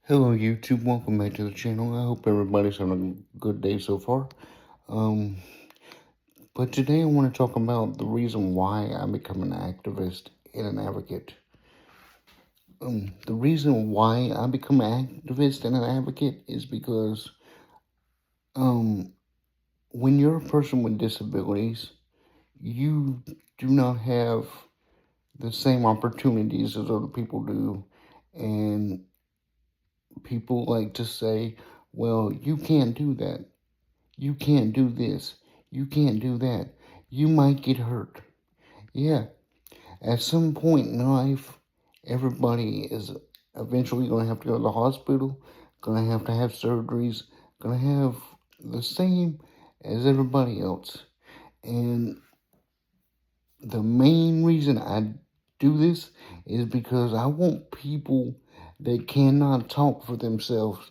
Hello YouTube, welcome back to the channel. I hope everybody's having a good day so far. Um, but today I want to talk about the reason why I become an activist and an advocate. The reason why I become an activist and an advocate is because um, when you're a person with disabilities, you do not have the same opportunities as other people do, and people like to say, well, you can't do that. You can't do this. You can't do that. You might get hurt. Yeah, at some point in life, everybody is eventually going to have to go to the hospital, going to have surgeries, going to have the same as everybody else. And the main reason I do this is because I want people that cannot talk for themselves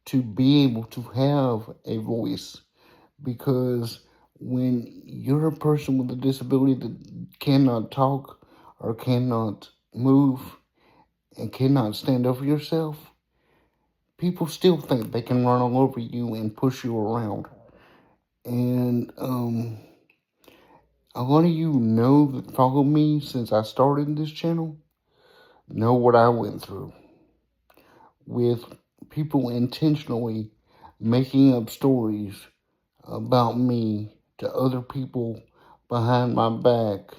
to be able to have a voice. Because when you're a person with a disability that cannot talk or cannot move and cannot stand up for yourself, people still think they can run all over you and push you around. And a lot of you know that follow me since I started this channel know what I went through with people intentionally making up stories about me to other people behind my back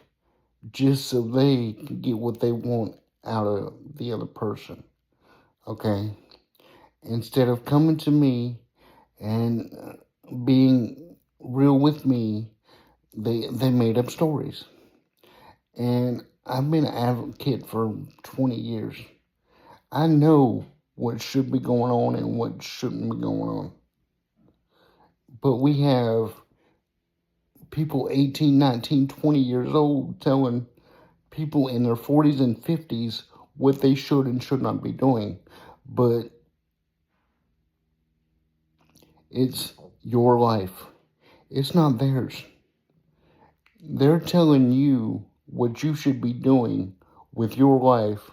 just so they can get what they want out of the other person. Okay? Instead of coming to me and being real with me, they made up stories. And I've been an advocate for 20 years. I know what should be going on and what shouldn't be going on. But we have people 18, 19, 20 years old telling people in their 40s and 50s what they should and should not be doing. But it's your life. It's not theirs. They're telling you what you should be doing with your life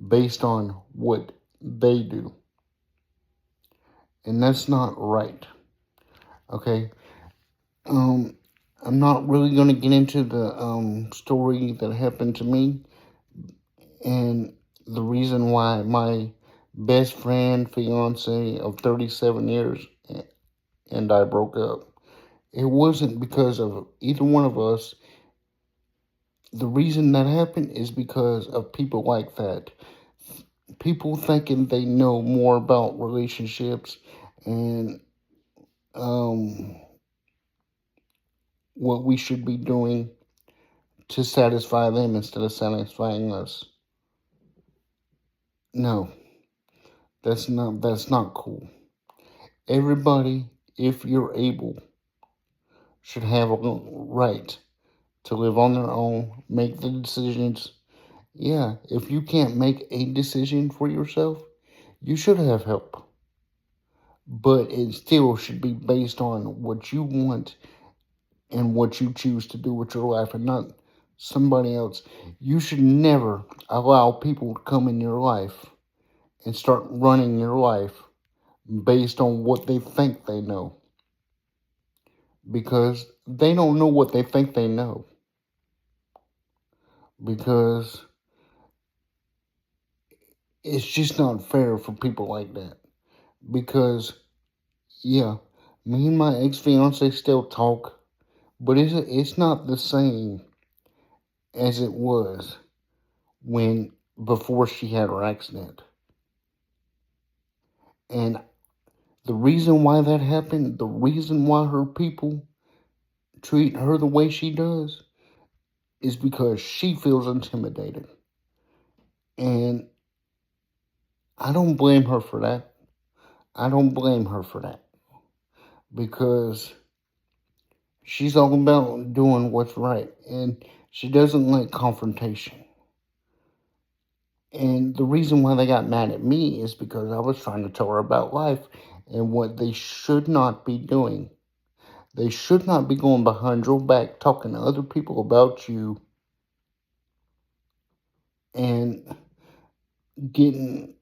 based on what they do. And that's not right. Okay? I'm not really going to get into the story that happened to me and the reason why my best friend, fiance of 37 years, and I broke up. It wasn't because of either one of us. The reason that happened is because of people like that. People thinking they know more about relationships and um, what we should be doing to satisfy them instead of satisfying us. No, that's not cool. Everybody, if you're able, should have a right to live on their own, make the decisions. Yeah, if you can't make a decision for yourself, you should have help. But it still should be based on what you want and what you choose to do with your life and not somebody else. You should never allow people to come in your life and start running your life based on what they think they know. Because they don't know what they think they know. Because it's just not fair for people like that. Because, yeah, me and my ex-fiance still talk, but it's not the same as it was when before she had her accident. And the reason why that happened, the reason why her people treat her the way she does, is because she feels intimidated. And I don't blame her for that. I don't blame her for that. Because she's all about doing what's right. And she doesn't like confrontation. And the reason why they got mad at me is because I was trying to tell her about life and what they should not be doing. They should not be going behind your back talking to other people about you and getting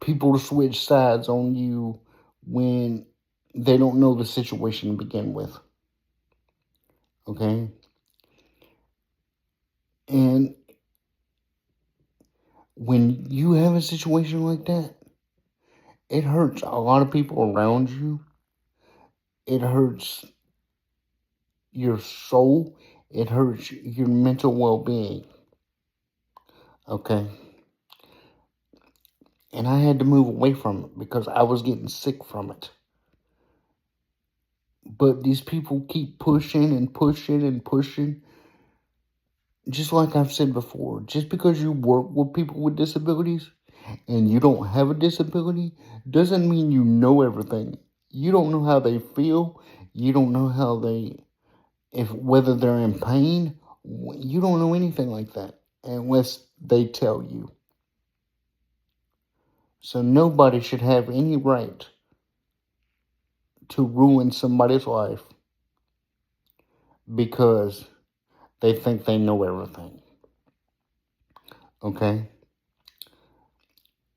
people to switch sides on you when they don't know the situation to begin with. Okay? And when you have a situation like that, it hurts a lot of people around you. It hurts your soul. It hurts your mental well-being. Okay? And I had to move away from it because I was getting sick from it. But these people keep pushing and pushing and pushing. Just like I've said before, just because you work with people with disabilities and you don't have a disability doesn't mean you know everything. You don't know how they feel. You don't know how whether they're in pain. You don't know anything like that unless they tell you. So nobody should have any right to ruin somebody's life because they think they know everything. Okay?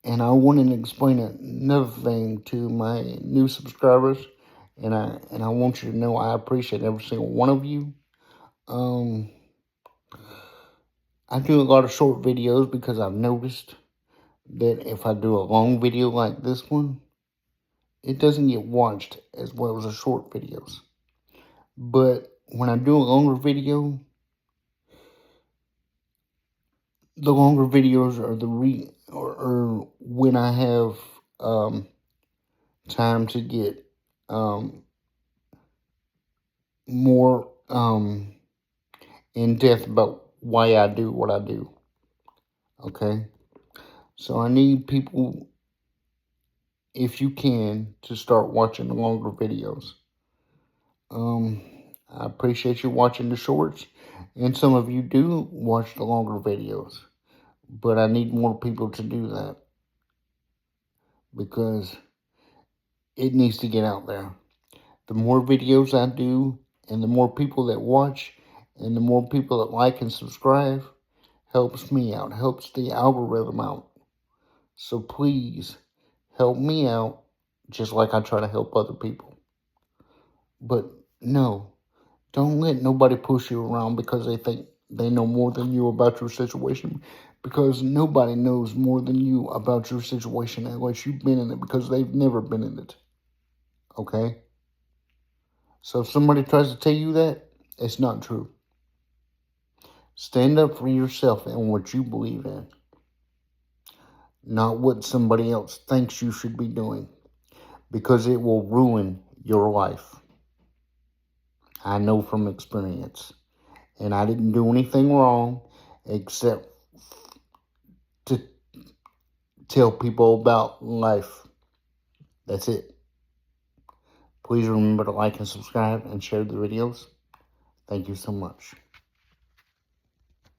And I wanted to explain another thing to my new subscribers, and I want you to know I appreciate every single one of you. I do a lot of short videos because I've noticed that if I do a long video like this one, it doesn't get watched as well as the short videos. But when I do a longer video, the longer videos are or when I have time to get more in depth about why I do what I do. Okay? So I need people, if you can, to start watching the longer videos. I appreciate you watching the shorts, and some of you do watch the longer videos, but I need more people to do that because it needs to get out there. The more videos I do, and the more people that watch, and the more people that like and subscribe, helps me out, helps the algorithm out. So please help me out just like I try to help other people. But no, don't let nobody push you around because they think they know more than you about your situation, because nobody knows more than you about your situation unless you've been in it, because they've never been in it. Okay? So if somebody tries to tell you that, it's not true. Stand up for yourself and what you believe in, not what somebody else thinks you should be doing, because it will ruin your life. I know from experience. And I didn't do anything wrong except to tell people about life. That's it. Please remember to like and subscribe and share the videos. Thank you so much.